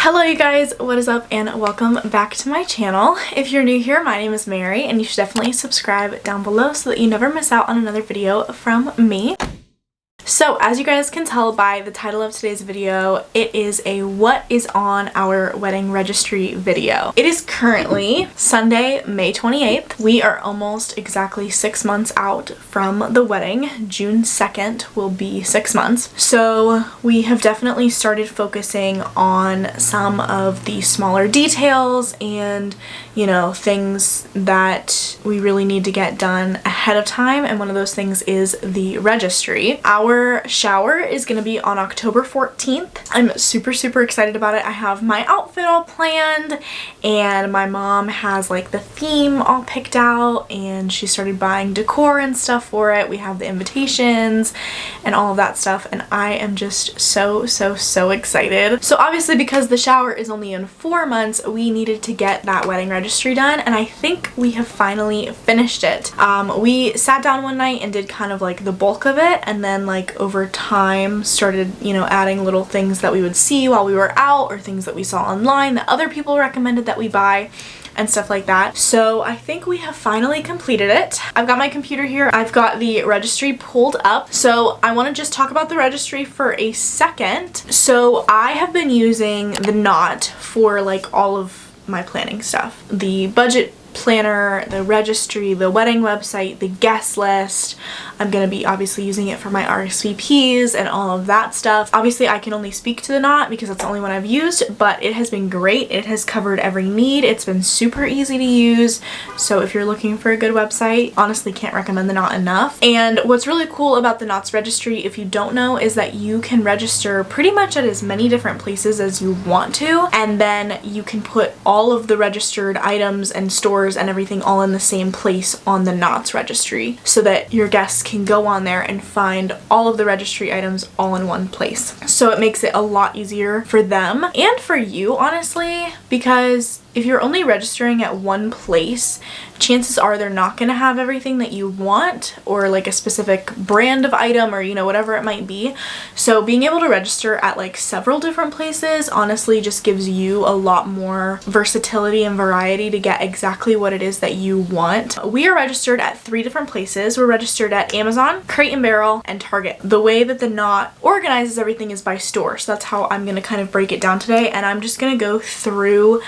Hello you guys, what is up and welcome back to my channel. If you're new here, my name is Mary and you should definitely subscribe down below so that you never miss out on another video from me. So as you guys can tell by the title of today's video, it is a what is on our wedding registry video. It is currently Sunday, May 28th. We are almost exactly 6 months out from the wedding. June 2nd will be 6 months. So we have definitely started focusing on some of the smaller details and, you know, things that we really need to get done ahead of time, and one of those things is the registry. Our shower is going to be on October 14th. I'm super excited about it. I have my outfit all planned and my mom has like the theme all picked out and she started buying decor and stuff for it. We have the invitations and all of that stuff and I am just so excited. So obviously because the shower is only in 4 months, we needed to get that wedding registry done and I think we have finally finished it. We sat down one night and did kind of like the bulk of it, and then like over time started, you know, adding little things that we would see while we were out or things that we saw online that other people recommended that we buy and stuff like that. So I think we have finally completed it. I've got my computer here. I've got the registry pulled up. So I want to just talk about the registry for a second. So I have been using the Knot for like all of my planning stuff. The budget planner, the registry, the wedding website, the guest list. I'm going to be obviously using it for my RSVPs and all of that stuff. Obviously I can only speak to the Knot because that's the only one I've used, but it has been great. It has covered every need. It's been super easy to use. So if you're looking for a good website, honestly can't recommend the Knot enough. And what's really cool about the Knot's registry, if you don't know, is that you can register pretty much at as many different places as you want to, and then you can put all of the registered items and stores and everything all in the same place on the Knot's registry so that your guests can go on there and find all of the registry items all in one place. So it makes it a lot easier for them and for you, honestly, because if you're only registering at one place, chances are they're not going to have everything that you want or like a specific brand of item or, you know, whatever it might be. So being able to register at like several different places honestly just gives you a lot more versatility and variety to get exactly what it is that you want. We are registered at 3 different places. We're registered at Amazon, Crate and Barrel, and Target. The way that the Knot organizes everything is by store. So that's how I'm going to kind of break it down today, and I'm just going to go through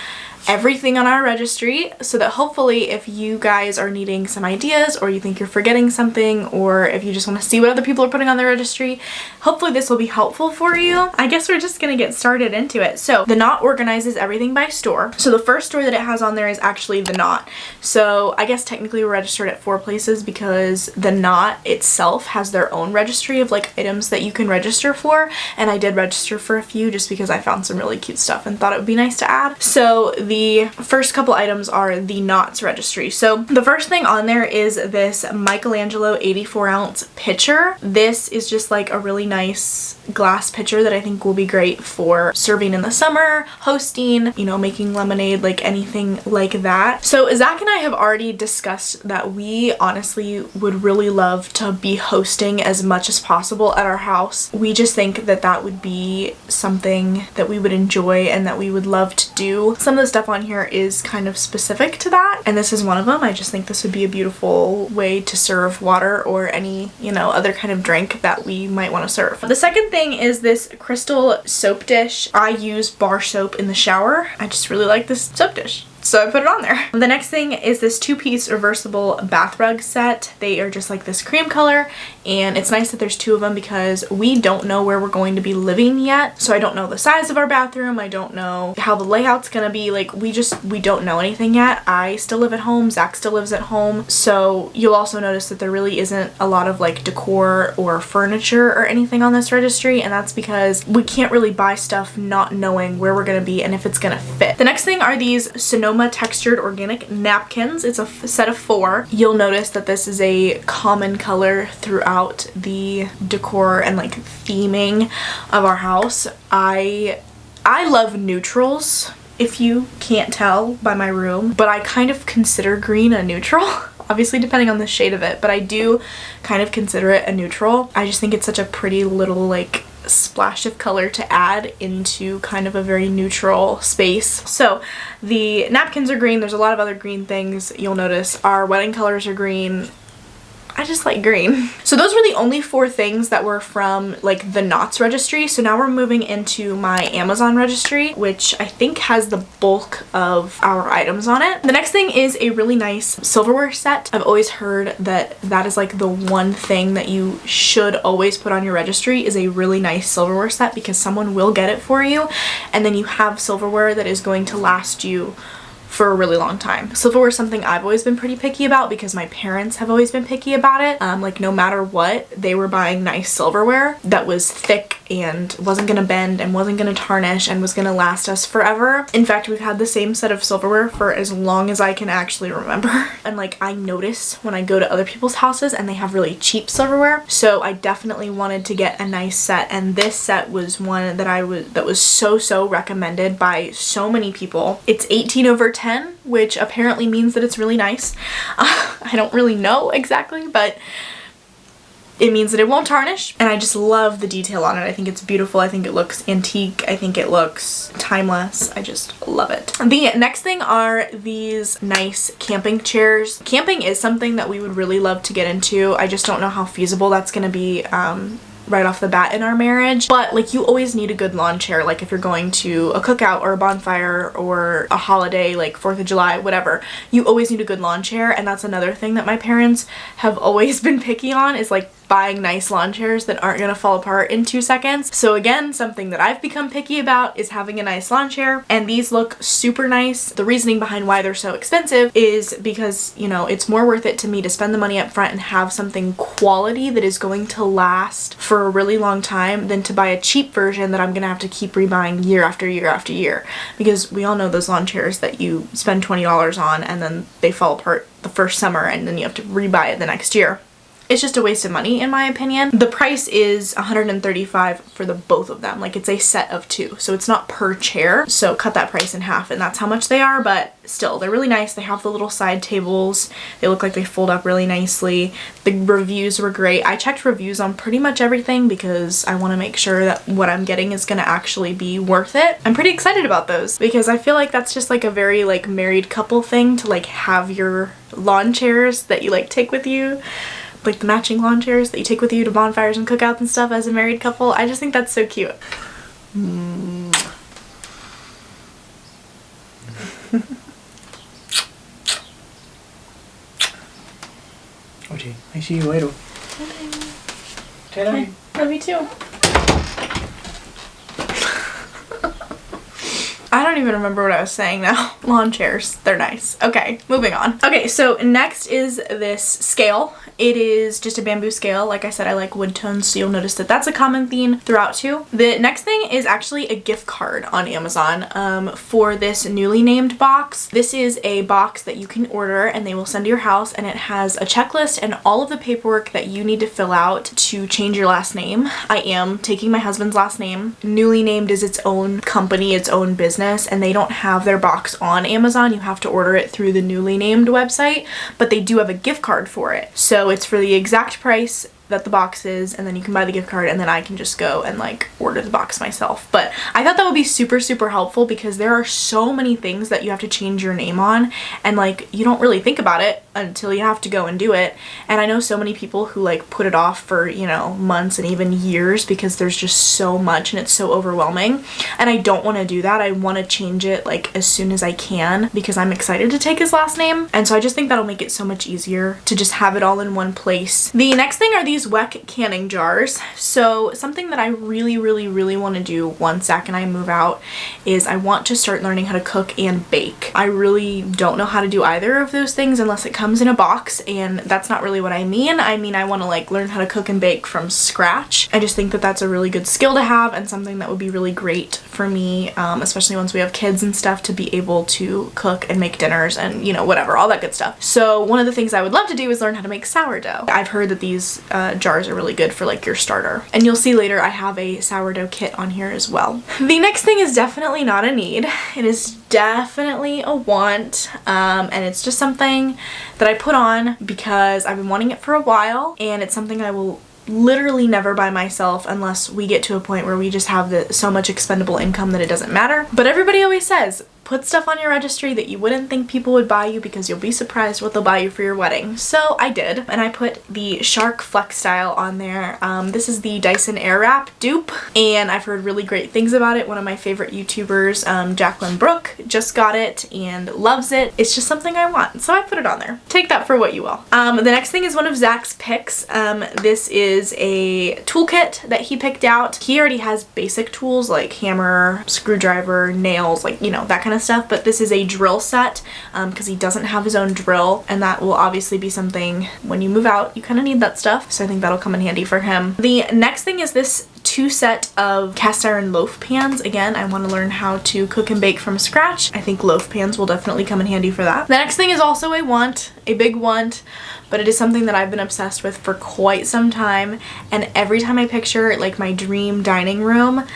everything on our registry so that hopefully if you guys are needing some ideas or you think you're forgetting something or if you just want to see what other people are putting on their registry, hopefully this will be helpful for you. I guess we're just gonna get started into it. So the Knot organizes everything by store. So the first store that it has on there is actually the Knot. So I guess technically we're registered at 4 places because the Knot itself has their own registry of like items that you can register for, and I did register for a few just because I found some really cute stuff and thought it would be nice to add. So the first couple items are the Knot's registry. So the first thing on there is this Michelangelo 84-ounce pitcher. This is just like a really nice glass pitcher that I think will be great for serving in the summer, hosting, you know, making lemonade, like anything like that. So Zach and I have already discussed that we honestly would really love to be hosting as much as possible at our house. We just think that that would be something that we would enjoy and that we would love to do. Some of the stuff on here is kind of specific to that, and this is one of them. I just think this would be a beautiful way to serve water or any, you know, other kind of drink that we might want to serve. The second thing is this crystal soap dish. I use bar soap in the shower. I just really like this soap dish, so I put it on there. The next thing is this 2-piece reversible bath rug set. They are just like this cream color, and it's nice that there's 2 of them because we don't know where we're going to be living yet. So I don't know the size of our bathroom. I don't know how the layout's gonna be. Like we don't know anything yet. I still live at home. Zach still lives at home. So you'll also notice that there really isn't a lot of like decor or furniture or anything on this registry, and that's because we can't really buy stuff not knowing where we're gonna be and if it's gonna fit. The next thing are these Sonoma textured organic napkins. It's a set of 4. You'll notice that this is a common color throughout the decor and like theming of our house. I love neutrals, if you can't tell by my room, but I kind of consider green a neutral. Obviously depending on the shade of it, but I do kind of consider it a neutral. I just think it's such a pretty little like splash of color to add into kind of a very neutral space. So the napkins are green. There's a lot of other green things you'll notice. Our wedding colors are green. I just like green. So those were the only 4 things that were from like the Knots registry. So now we're moving into my Amazon registry, which I think has the bulk of our items on it. The next thing is a really nice silverware set. I've always heard that that is like the one thing that you should always put on your registry is a really nice silverware set, because someone will get it for you and then you have silverware that is going to last you for a really long time. Silverware is something I've always been pretty picky about because my parents have always been picky about it. Like no matter what, they were buying nice silverware that was thick and wasn't gonna bend and wasn't gonna tarnish and was gonna last us forever. In fact, we've had the same set of silverware for as long as I can actually remember. And like I notice when I go to other people's houses and they have really cheap silverware. So I definitely wanted to get a nice set, and this set was one that was so recommended by so many people. It's 18/10, which apparently means that it's really nice. I don't really know exactly, but it means that it won't tarnish, and I just love the detail on it. I think it's beautiful. I think it looks antique. I think it looks timeless. I just love it. The next thing are these nice camping chairs. Camping is something that we would really love to get into. I just don't know how feasible that's gonna be right off the bat in our marriage, but like you always need a good lawn chair. Like if you're going to a cookout or a bonfire or a holiday like 4th of July, whatever, you always need a good lawn chair. And that's another thing that my parents have always been picky on, is like buying nice lawn chairs that aren't gonna fall apart in 2 seconds. So again, something that I've become picky about is having a nice lawn chair, and these look super nice. The reasoning behind why they're so expensive is because, you know, it's more worth it to me to spend the money up front and have something quality that is going to last for a really long time than to buy a cheap version that I'm gonna have to keep rebuying year after year after year. Because we all know those lawn chairs that you spend $20 on and then they fall apart the first summer and then you have to rebuy it the next year. It's just a waste of money in my opinion. The price is $135 for the both of them. Like it's a set of 2, so it's not per chair. So cut that price in half and that's how much they are, but still they're really nice. They have the little side tables. They look like they fold up really nicely. The reviews were great. I checked reviews on pretty much everything because I want to make sure that what I'm getting is going to actually be worth it. I'm pretty excited about those because I feel like that's just like a very like married couple thing to like have your lawn chairs that you like take with you. Like the matching lawn chairs that you take with you to bonfires and cookouts and stuff as a married couple. I just think that's so cute. Okay, I see you later. Okay. Love you too. I don't even remember what I was saying now. Lawn chairs, they're nice. Okay, moving on. Okay, so next is this scale. It is just a bamboo scale. Like I said, I like wood tones, so you'll notice that that's a common theme throughout too. The next thing is actually a gift card on Amazon for this newly named box. This is a box that you can order and they will send to your house, and it has a checklist and all of the paperwork that you need to fill out to change your last name. I am taking my husband's last name. Newly Named is its own company, its own business, and they don't have their box on Amazon. You have to order it through the Newly Named website, but they do have a gift card for it. So it's for the exact price that the box is, and then you can buy the gift card and then I can just go and like order the box myself. But I thought that would be super helpful because there are so many things that you have to change your name on, and like you don't really think about it until you have to go and do it. And I know so many people who like put it off for, you know, months and even years because there's just so much and it's so overwhelming, and I don't want to do that. I want to change it like as soon as I can because I'm excited to take his last name, and so I just think that'll make it so much easier to just have it all in one place. The next thing are these Weck canning jars. So something that I really want to do once Zach and I move out is I want to start learning how to cook and bake. I really don't know how to do either of those things unless it comes in a box, and that's not really what I mean. I mean I want to like learn how to cook and bake from scratch. I just think that that's a really good skill to have and something that would be really great for me, especially once we have kids and stuff, to be able to cook and make dinners and, you know, whatever, all that good stuff. So one of the things I would love to do is learn how to make sourdough. I've heard that these jars are really good for like your starter, and you'll see later I have a sourdough kit on here as well. The next thing is definitely not a need. It is definitely a want, and it's just something that I put on because I've been wanting it for a while, and it's something I will literally never by myself unless we get to a point where we just have so much expendable income that it doesn't matter. But everybody always says, put stuff on your registry that you wouldn't think people would buy you because you'll be surprised what they'll buy you for your wedding. So I did, and I put the Shark Flex Style on there. This is the Dyson Airwrap dupe, and I've heard really great things about it. One of my favorite YouTubers, Jacqueline Brooke, just got it and loves it. It's just something I want, so I put it on there. Take that for what you will. The next thing is one of Zach's picks. This is a toolkit that he picked out. He already has basic tools like hammer, screwdriver, nails, like, you know, that kind of stuff, but this is a drill set because he doesn't have his own drill, and that will obviously be something when you move out, you kind of need that stuff, so I think that'll come in handy for him. The next thing is this 2 set of cast iron loaf pans. Again, I want to learn how to cook and bake from scratch. I think loaf pans will definitely come in handy for that. The next thing is also a big want, but it is something that I've been obsessed with for quite some time, and every time I picture like my dream dining room,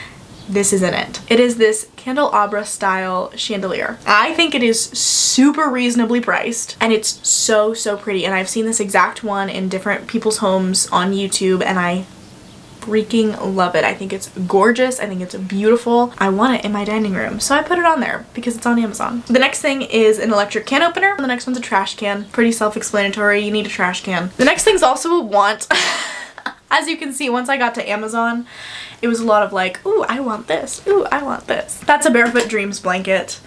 this is in it. It is this candelabra style chandelier. I think it is super reasonably priced, and it's so pretty, and I've seen this exact one in different people's homes on YouTube, and I freaking love it. I think it's gorgeous. I think it's beautiful. I want it in my dining room, so I put it on there because it's on Amazon. The next thing is an electric can opener. The next one's a trash can. Pretty self-explanatory. You need a trash can. The next thing's also a want. As you can see, once I got to Amazon, it was a lot of like, ooh, I want this. Ooh, I want this. That's a Barefoot Dreams blanket.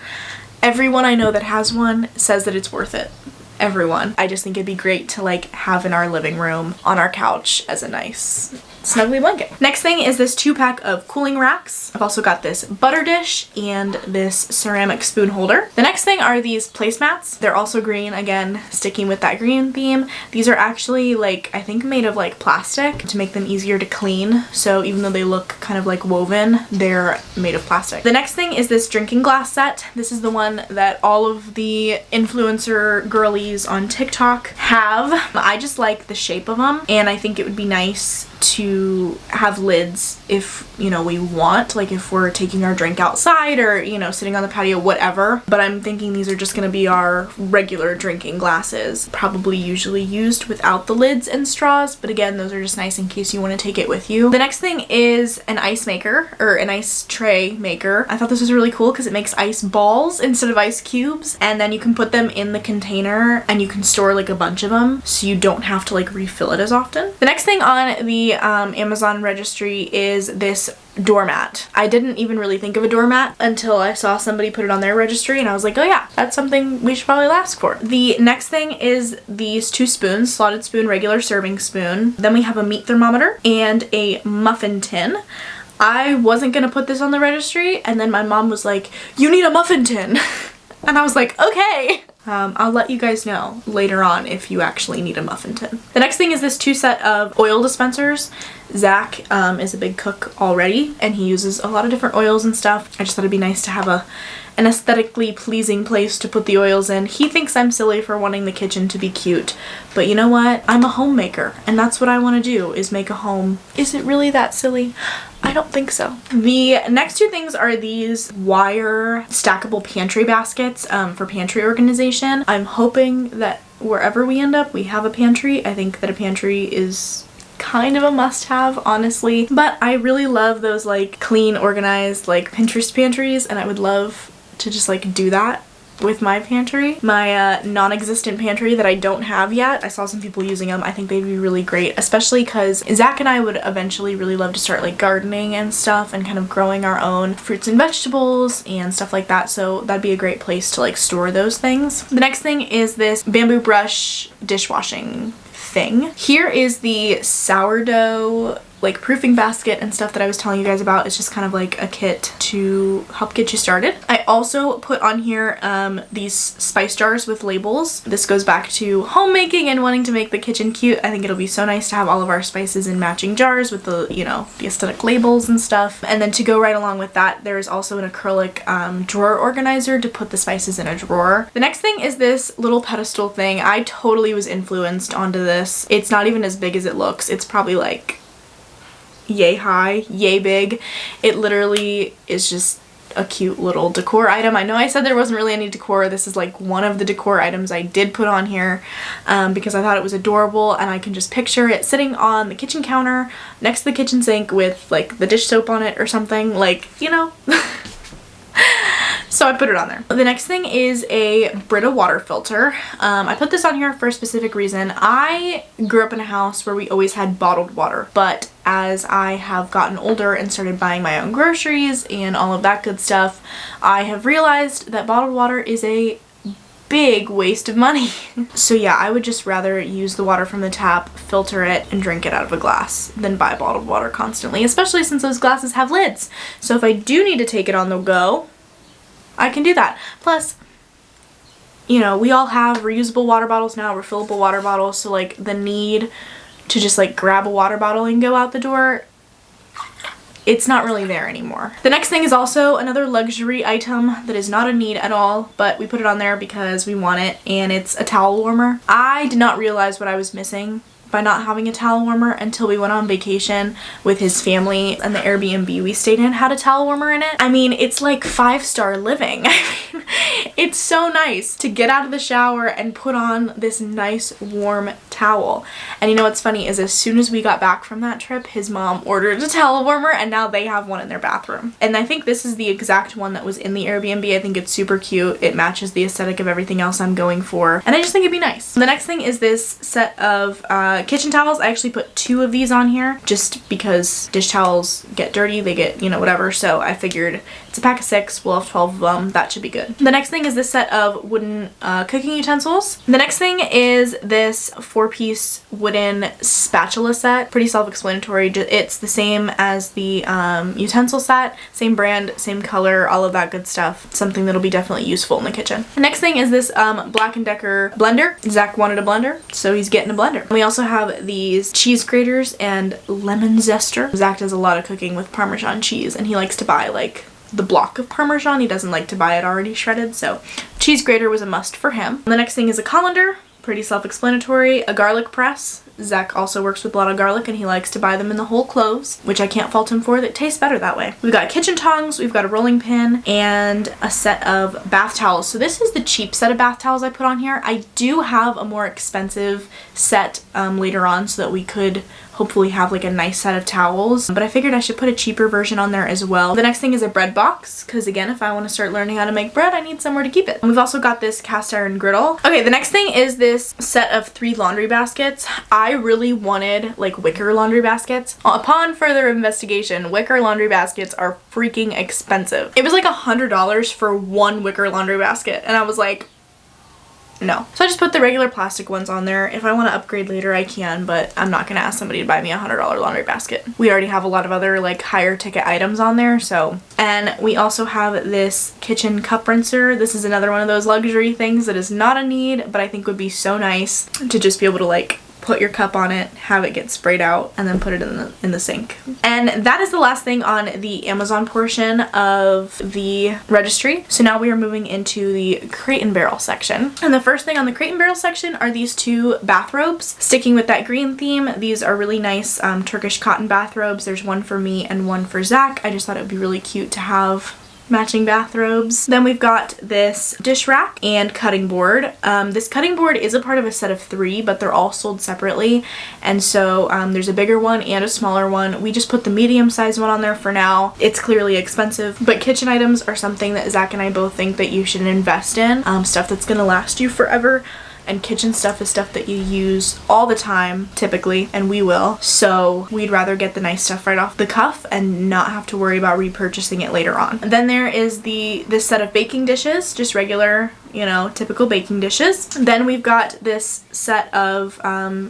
Everyone I know that has one says that it's worth it. Everyone. I just think it'd be great to like have in our living room on our couch as a nice snuggly blanket. Next thing is this 2-pack of cooling racks. I've also got this butter dish and this ceramic spoon holder. The next thing are these placemats. They're also green, again, sticking with that green theme. These are actually like, I think made of like plastic to make them easier to clean. So even though they look kind of like woven, they're made of plastic. The next thing is this drinking glass set. This is the one that all of the influencer girlies on TikTok have. I just like the shape of them, and I think it would be nice to have lids if, you know, we want, like if we're taking our drink outside or, you know, sitting on the patio, whatever. But I'm thinking these are just gonna be our regular drinking glasses, probably usually used without the lids and straws, but again, those are just nice in case you want to take it with you. The next thing is an ice maker, or an ice tray maker. I thought this was really cool because it makes ice balls instead of ice cubes, and then you can put them in the container and you can store like a bunch of them so you don't have to like refill it as often. The next thing on the Amazon registry is this doormat. I didn't even really think of a doormat until I saw somebody put it on their registry, and I was like, oh yeah, that's something we should probably ask for. The next thing is these 2 spoons, slotted spoon, regular serving spoon. Then we have a meat thermometer and a muffin tin. I wasn't gonna put this on the registry, and then my mom was like, you need a muffin tin. And I was like, okay. I'll let you guys know later on if you actually need a muffin tin. The next thing is this 2 set of oil dispensers. Zach is a big cook already, and he uses a lot of different oils and stuff. I just thought it'd be nice to have an aesthetically pleasing place to put the oils in. He thinks I'm silly for wanting the kitchen to be cute, but you know what? I'm a homemaker, and that's what I want to do, is make a home. Is it really that silly? I don't think so. The next 2 things are these wire stackable pantry baskets for pantry organization. I'm hoping that wherever we end up, we have a pantry. I think that a pantry is kind of a must-have, honestly, but I really love those like clean, organized, like Pinterest pantries, and I would love to just like do that with my pantry. My non-existent pantry that I don't have yet, I saw some people using them. I think they'd be really great, especially because Zach and I would eventually really love to start like gardening and stuff and kind of growing our own fruits and vegetables and stuff like that, so that'd be a great place to like store those things. The next thing is this bamboo brush dishwashing thing. Here is the sourdough like proofing basket and stuff that I was telling you guys about. It's just kind of like a kit to help get you started. I also put on here these spice jars with labels. This goes back to homemaking and wanting to make the kitchen cute. I think it'll be so nice to have all of our spices in matching jars with the, you know, the aesthetic labels and stuff. And then to go right along with that, there's also an acrylic drawer organizer to put the spices in a drawer. The next thing is this little pedestal thing. I totally was influenced onto this. It's not even as big as it looks. It's probably like yay high, yay big. It literally is just a cute little decor item. I know I said there wasn't really any decor. This is like one of the decor items I did put on here because I thought it was adorable, and I can just picture it sitting on the kitchen counter next to the kitchen sink with like the dish soap on it or something, like, you know. So I put it on there. The next thing is a Brita water filter. I put this on here for a specific reason. I grew up in a house where we always had bottled water, but as I have gotten older and started buying my own groceries and all of that good stuff, I have realized that bottled water is a big waste of money. So yeah, I would just rather use the water from the tap, filter it, and drink it out of a glass than buy bottled water constantly, especially since those glasses have lids. So if I do need to take it on the go, I can do that. Plus, you know, we all have reusable water bottles now, refillable water bottles, so like the need to just like grab a water bottle and go out the door, it's not really there anymore. The next thing is also another luxury item that is not a need at all, but we put it on there because we want it, and it's a towel warmer. I did not realize what I was missing by not having a towel warmer until we went on vacation with his family, and the Airbnb we stayed in had a towel warmer in it. I mean, it's like 5-star living. I mean, it's so nice to get out of the shower and put on this nice warm towel. And you know what's funny is as soon as we got back from that trip, his mom ordered a towel warmer, and now they have one in their bathroom. And I think this is the exact one that was in the Airbnb. I think it's super cute. It matches the aesthetic of everything else I'm going for, and I just think it'd be nice. The next thing is this set of kitchen towels. I actually put 2 of these on here just because dish towels get dirty, they get, you know, whatever, so I figured it's a pack of 6, we'll have 12 of them, that should be good. The next thing is this set of wooden cooking utensils. The next thing is this 4-piece wooden spatula set. Pretty self-explanatory. It's the same as the utensil set, same brand, same color, all of that good stuff. Something that'll be definitely useful in the kitchen. The next thing is this Black & Decker blender. Zach wanted a blender, so he's getting a blender. And we also have these cheese graters and lemon zester. Zach does a lot of cooking with Parmesan cheese, and he likes to buy like the block of Parmesan. He doesn't like to buy it already shredded, so cheese grater was a must for him. The next thing is a colander. Pretty self-explanatory. A garlic press. Zach also works with a lot of garlic, and he likes to buy them in the whole cloves, which I can't fault him for. That tastes better that way. We've got kitchen tongs, we've got a rolling pin, and a set of bath towels. So this is the cheap set of bath towels I put on here. I do have a more expensive set later on so that we could hopefully have like a nice set of towels, but I figured I should put a cheaper version on there as well. The next thing is a bread box, because again, if I want to start learning how to make bread, I need somewhere to keep it. And we've also got this cast iron griddle. Okay, the next thing is this set of 3 laundry baskets. I really wanted like wicker laundry baskets. Upon further investigation, wicker laundry baskets are freaking expensive. It was like $100 for 1 wicker laundry basket, and I was like, no. So I just put the regular plastic ones on there. If I want to upgrade later, I can, but I'm not gonna ask somebody to buy me a $100 laundry basket. We already have a lot of other like higher ticket items on there, so. And we also have this kitchen cup rinser. This is another one of those luxury things that is not a need, but I think would be so nice to just be able to like put your cup on it, have it get sprayed out, and then put it in the sink. And that is the last thing on the Amazon portion of the registry. So now we are moving into the Crate and Barrel section. And the first thing on the Crate and Barrel section are these 2 bathrobes. Sticking with that green theme, these are really nice Turkish cotton bathrobes. There's one for me and one for Zach. I just thought it would be really cute to have matching bathrobes. Then we've got this dish rack and cutting board. This cutting board is a part of a set of 3, but they're all sold separately, and so there's a bigger one and a smaller one. We just put the medium sized one on there for now. It's clearly expensive, but kitchen items are something that Zach and I both think that you should invest in. Stuff that's gonna last you forever. And kitchen stuff is stuff that you use all the time, typically, and we will. So we'd rather get the nice stuff right off the cuff and not have to worry about repurchasing it later on. And then there is this set of baking dishes, just regular, you know, typical baking dishes. Then we've got this set of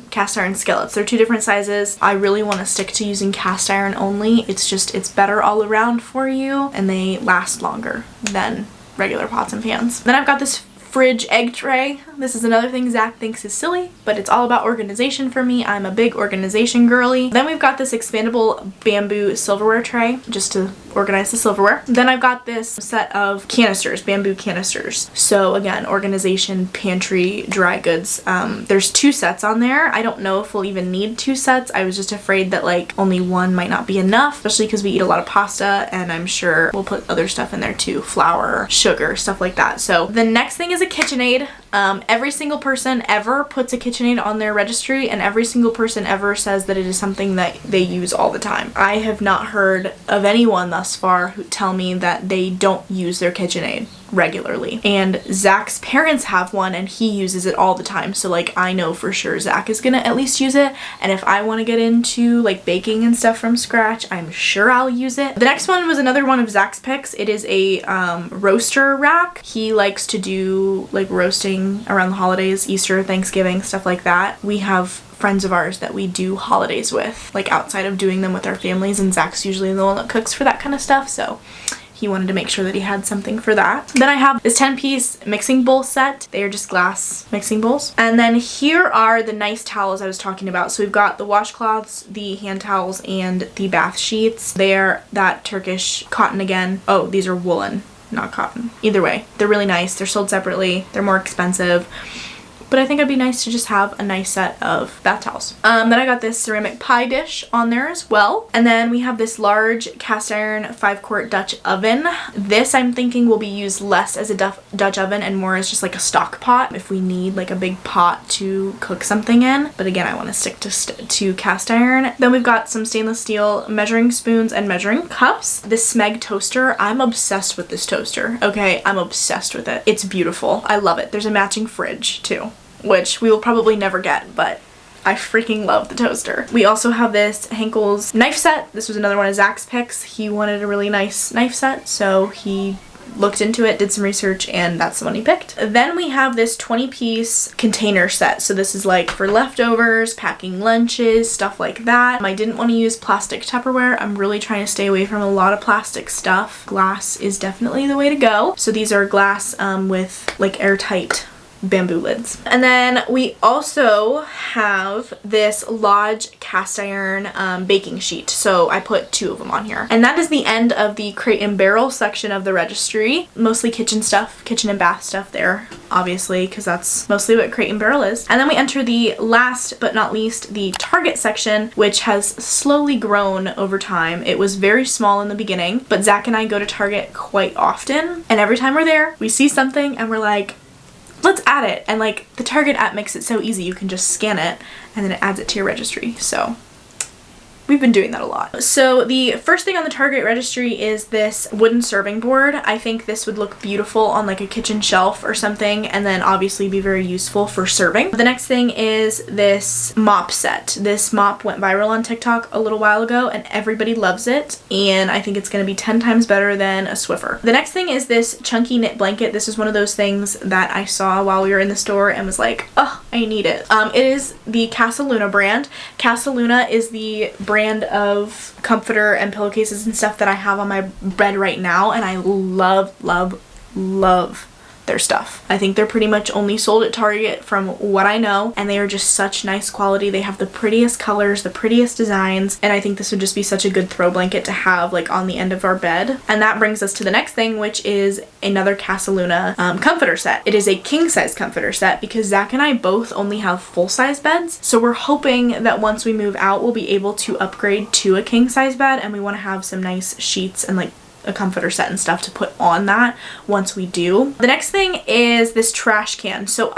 cast iron skillets. They're 2 different sizes. I really want to stick to using cast iron only. It's better all around for you, and they last longer than regular pots and pans. Then I've got this fridge egg tray. This is another thing Zach thinks is silly, but it's all about organization for me. I'm a big organization girly. Then we've got this expandable bamboo silverware tray just to organize the silverware. Then I've got this set of canisters, bamboo canisters. So again, organization, pantry, dry goods. There's 2 sets on there. I don't know if we'll even need 2 sets. I was just afraid that like only one might not be enough, especially because we eat a lot of pasta, and I'm sure we'll put other stuff in there too, flour, sugar, stuff like that. So the next thing is a KitchenAid. Every single person ever puts a KitchenAid on their registry, and every single person ever says that it is something that they use all the time. I have not heard of anyone thus far who tell me that they don't use their KitchenAid regularly. And Zach's parents have one and he uses it all the time, so like I know for sure Zach is gonna at least use it, and if I want to get into like baking and stuff from scratch, I'm sure I'll use it. The next one was another one of Zach's picks. It is a roaster rack. He likes to do like roasting around the holidays, Easter, Thanksgiving, stuff like that. We have friends of ours that we do holidays with, like outside of doing them with our families, and Zach's usually the one that cooks for that kind of stuff, so he wanted to make sure that he had something for that. Then I have this 10-piece mixing bowl set. They are just glass mixing bowls. And then here are the nice towels I was talking about. So we've got the washcloths, the hand towels, and the bath sheets. They are that Turkish cotton again. Oh, these are woolen, not cotton. Either way, they're really nice. They're sold separately. They're more expensive. But I think it'd be nice to just have a nice set of bath towels. Then I got this ceramic pie dish on there as well. And then we have this large cast iron 5-quart Dutch oven. This I'm thinking will be used less as a Dutch oven and more as just like a stock pot if we need like a big pot to cook something in. But again, I want to stick to cast iron. Then we've got some stainless steel measuring spoons and measuring cups. This Smeg toaster, I'm obsessed with this toaster. Okay, I'm obsessed with it. It's beautiful. I love it. There's a matching fridge too, which we will probably never get, but I freaking love the toaster. We also have this Henkel's knife set. This was another one of Zach's picks. He wanted a really nice knife set, so he looked into it, did some research, and that's the one he picked. Then we have this 20-piece container set. So this is like for leftovers, packing lunches, stuff like that. I didn't want to use plastic Tupperware. I'm really trying to stay away from a lot of plastic stuff. Glass is definitely the way to go. So these are glass with like airtight bamboo lids. And then we also have this Lodge cast iron baking sheet. So I put 2 of them on here. And that is the end of the crate and barrel section of the registry. Mostly kitchen stuff, kitchen and bath stuff there, obviously, because that's mostly what crate and barrel is. And then we enter the last but not least, the Target section, which has slowly grown over time. It was very small in the beginning, but Zach and I go to Target quite often. And every time we're there, we see something and we're like, let's add it. And like the Target app makes it so easy. You can just scan it and then it adds it to your registry. So we've been doing that a lot. So the first thing on the Target registry is this wooden serving board. I think this would look beautiful on like a kitchen shelf or something, and then obviously be very useful for serving. The next thing is this mop set. This mop went viral on TikTok a little while ago and everybody loves it, and I think it's going to be 10 times better than a Swiffer. The next thing is this chunky knit blanket. This is one of those things that I saw while we were in the store and was like, oh, I need it. It is the Casa Luna brand. Casa Luna is the brand of comforter and pillowcases and stuff that I have on my bed right now, and I love their stuff. I think they're pretty much only sold at Target from what I know, and they are just such nice quality. They have the prettiest colors, the prettiest designs, and I think this would just be such a good throw blanket to have like on the end of our bed. And that brings us to the next thing, which is another Casa Luna comforter set. It is a king size comforter set because Zach and I both only have full size beds, so we're hoping that once we move out we'll be able to upgrade to a king size bed, and we want to have some nice sheets and like a comforter set and stuff to put on that once we do. The next thing is this trash can. So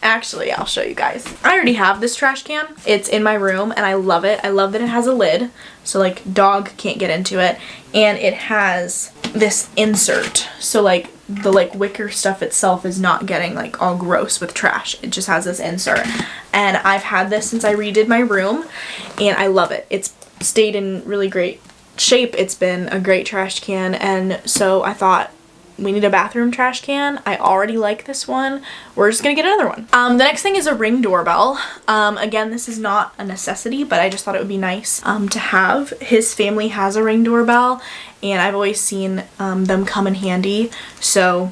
actually, I'll show you guys. I already have this trash can. It's in my room and I love it. I love that it has a lid, so like dog can't get into it, and it has this insert, so like the like wicker stuff itself is not getting like all gross with trash. It just has this insert, and I've had this since I redid my room and I love it. It's stayed in really great shape. It's been a great trash can, and so I thought we need a bathroom trash can. I already like this one. We're just gonna get another one. The next thing is a Ring doorbell. Again, this is not a necessity, but I just thought it would be nice to have. His family has a Ring doorbell, and I've always seen them come in handy, so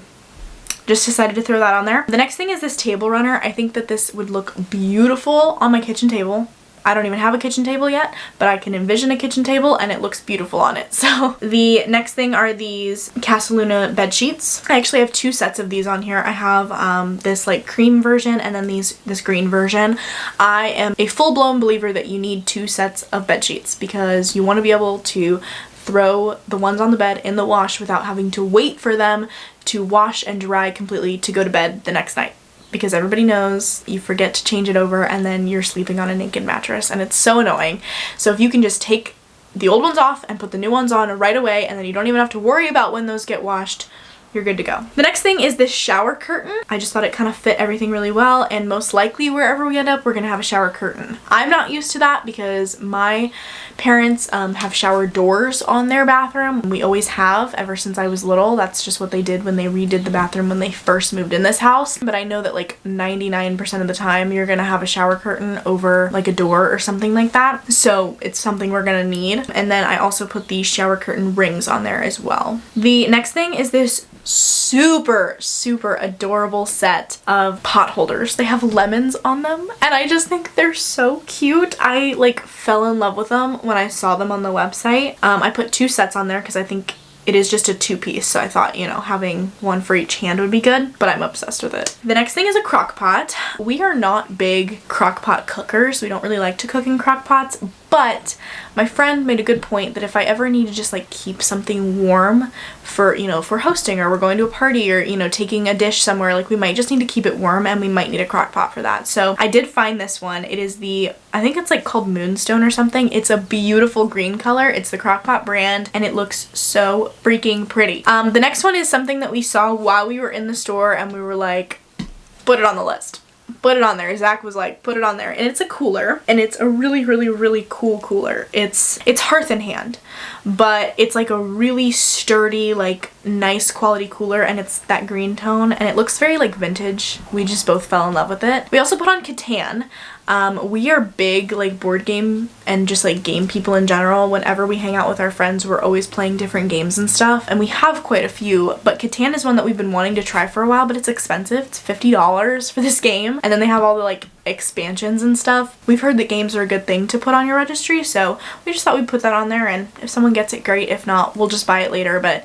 just decided to throw that on there. The next thing is this table runner. I think that this would look beautiful on my kitchen table. I don't even have a kitchen table yet, but I can envision a kitchen table and it looks beautiful on it. So the next thing are these Casaluna bed sheets. I actually have 2 sets of these on here. I have this like cream version and then this green version. I am a full-blown believer that you need 2 sets of bed sheets because you want to be able to throw the ones on the bed in the wash without having to wait for them to wash and dry completely to go to bed the next night. Because everybody knows you forget to change it over and then you're sleeping on a naked mattress and it's so annoying. So if you can just take the old ones off and put the new ones on right away and then you don't even have to worry about when those get washed, you're good to go. The next thing is this shower curtain. I just thought it kind of fit everything really well, and most likely wherever we end up, we're gonna have a shower curtain. I'm not used to that because my parents have shower doors on their bathroom. We always have ever since I was little. That's just what they did when they redid the bathroom when they first moved in this house. But I know that like 99% of the time you're gonna have a shower curtain over like a door or something like that. So it's something we're gonna need. And then I also put these shower curtain rings on there as well. The next thing is this super adorable set of pot holders. They have lemons on them and I just think they're so cute. I like fell in love with them when I saw them on the website. I put 2 sets on there because I think it is just a 2-piece, so I thought, you know, having one for each hand would be good, but I'm obsessed with it. The next thing is a crock pot. We are not big crock pot cookers. We don't really like to cook in crock pots, but my friend made a good point that if I ever need to just like keep something warm for, you know, if we're hosting or we're going to a party or, you know, taking a dish somewhere, like we might just need to keep it warm and we might need a crock pot for that. So I did find this one. It is the, I think it's like called Moonstone or something. It's a beautiful green color. It's the crock pot brand and it looks so freaking pretty. The next one is something that we saw while we were in the store and we were like, put it on the list. Put it on there. Zach was like, put it on there. And it's a cooler and it's a really cool cooler. It's Hearth in Hand, but it's like a really sturdy, like nice quality cooler and it's that green tone and it looks very like vintage. We just both fell in love with it. We also put on Catan. We are big like board game and just like game people in general. Whenever we hang out with our friends, we're always playing different games and stuff, and we have quite a few, but Catan is one that we've been wanting to try for a while, but it's expensive. It's $50 for this game, and then they have all the like expansions and stuff. We've heard that games are a good thing to put on your registry, so we just thought we'd put that on there, and if someone gets it, great. If not, we'll just buy it later, but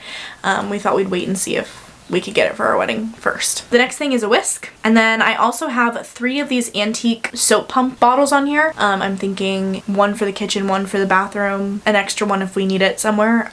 we thought we'd wait and see if we could get it for our wedding first. The next thing is a whisk, and then I also have 3 of these antique soap pump bottles on here. I'm thinking one for the kitchen, one for the bathroom, an extra one if we need it somewhere.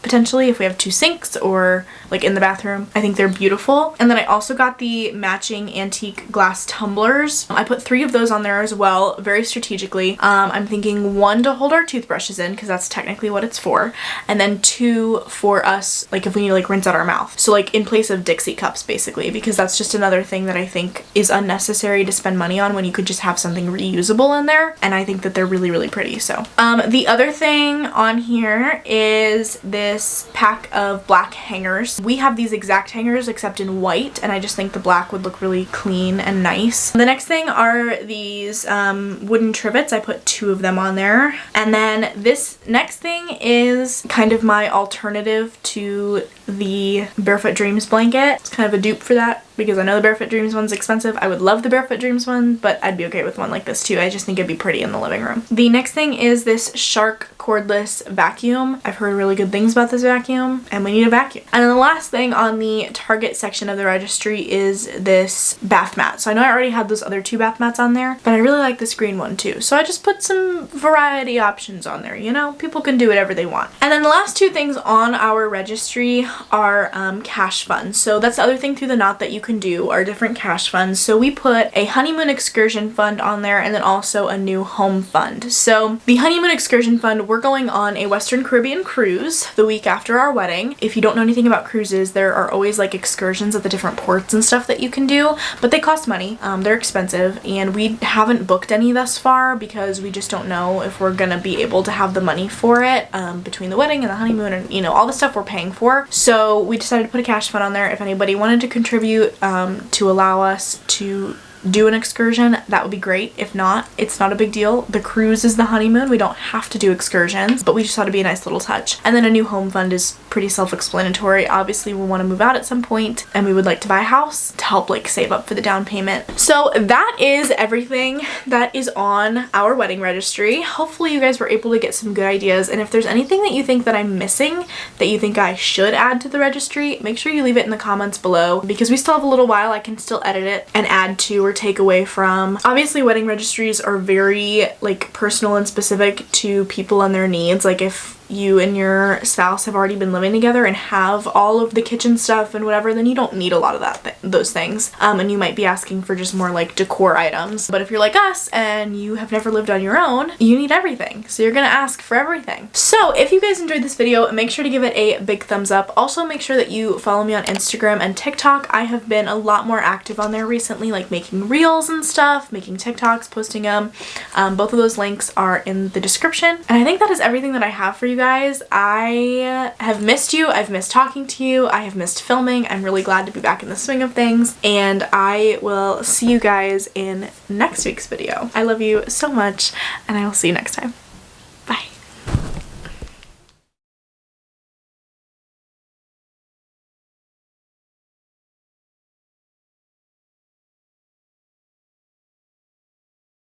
Potentially if we have 2 sinks or like in the bathroom. I think they're beautiful. And then I also got the matching antique glass tumblers. I put 3 of those on there as well, very strategically. I'm thinking 1 to hold our toothbrushes in because that's technically what it's for, and then 2 for us like if we need to like rinse out our mouth. So like in place of Dixie cups basically, because that's just another thing that I think is unnecessary to spend money on when you could just have something reusable in there, and I think that they're really pretty. So the other thing on here is this pack of black hangers. We have these exact hangers except in white, and I just think the black would look really clean and nice. The next thing are these wooden trivets. I put 2 of them on there. And then this next thing is kind of my alternative to the Barefoot Dreams blanket. It's kind of a dupe for that because I know the Barefoot Dreams one's expensive. I would love the Barefoot Dreams one, but I'd be okay with one like this too. I just think it'd be pretty in the living room. The next thing is this Shark cordless vacuum. I've heard really good things about this vacuum and we need a vacuum. And then the last thing on the Target section of the registry is this bath mat. So I know I already had those other 2 bath mats on there, but I really like this green one too. So I just put some variety options on there, you know? People can do whatever they want. And then the last 2 things on our registry are cash funds. So that's the other thing through the knot that you can do are different cash funds. So we put a honeymoon excursion fund on there and then also a new home fund. So the honeymoon excursion fund, we're going on a Western Caribbean cruise the week after our wedding. If you don't know anything about cruises, there are always like excursions at the different ports and stuff that you can do, but they cost money. They're expensive, and we haven't booked any thus far because we just don't know if we're gonna be able to have the money for it between the wedding and the honeymoon and, you know, all the stuff we're paying for. So we decided to put a cash fund on there if anybody wanted to contribute to allow us to do an excursion, that would be great. If not, it's not a big deal. The cruise is the honeymoon. We don't have to do excursions, but we just thought it'd be a nice little touch. And then a new home fund is pretty self-explanatory. Obviously, we want to move out at some point and we would like to buy a house to help like save up for the down payment. So that is everything that is on our wedding registry. Hopefully you guys were able to get some good ideas, and if there's anything that you think that I'm missing that you think I should add to the registry, make sure you leave it in the comments below, because we still have a little while. I can still edit it and add to or take away from. Obviously, wedding registries are very like personal and specific to people and their needs. Like if you and your spouse have already been living together and have all of the kitchen stuff and whatever, then you don't need a lot of those things. And you might be asking for just more like decor items. But if you're like us and you have never lived on your own, you need everything. So you're gonna ask for everything. So if you guys enjoyed this video, make sure to give it a big thumbs up. Also make sure that you follow me on Instagram and TikTok. I have been a lot more active on there recently, like making reels and stuff, making TikToks, posting them. Both of those links are in the description. And I think that is everything that I have for you guys. I have missed you. I've missed talking to you. I have missed filming. I'm really glad to be back in the swing of things, and I will see you guys in next week's video. I love you so much, and I will see you next time.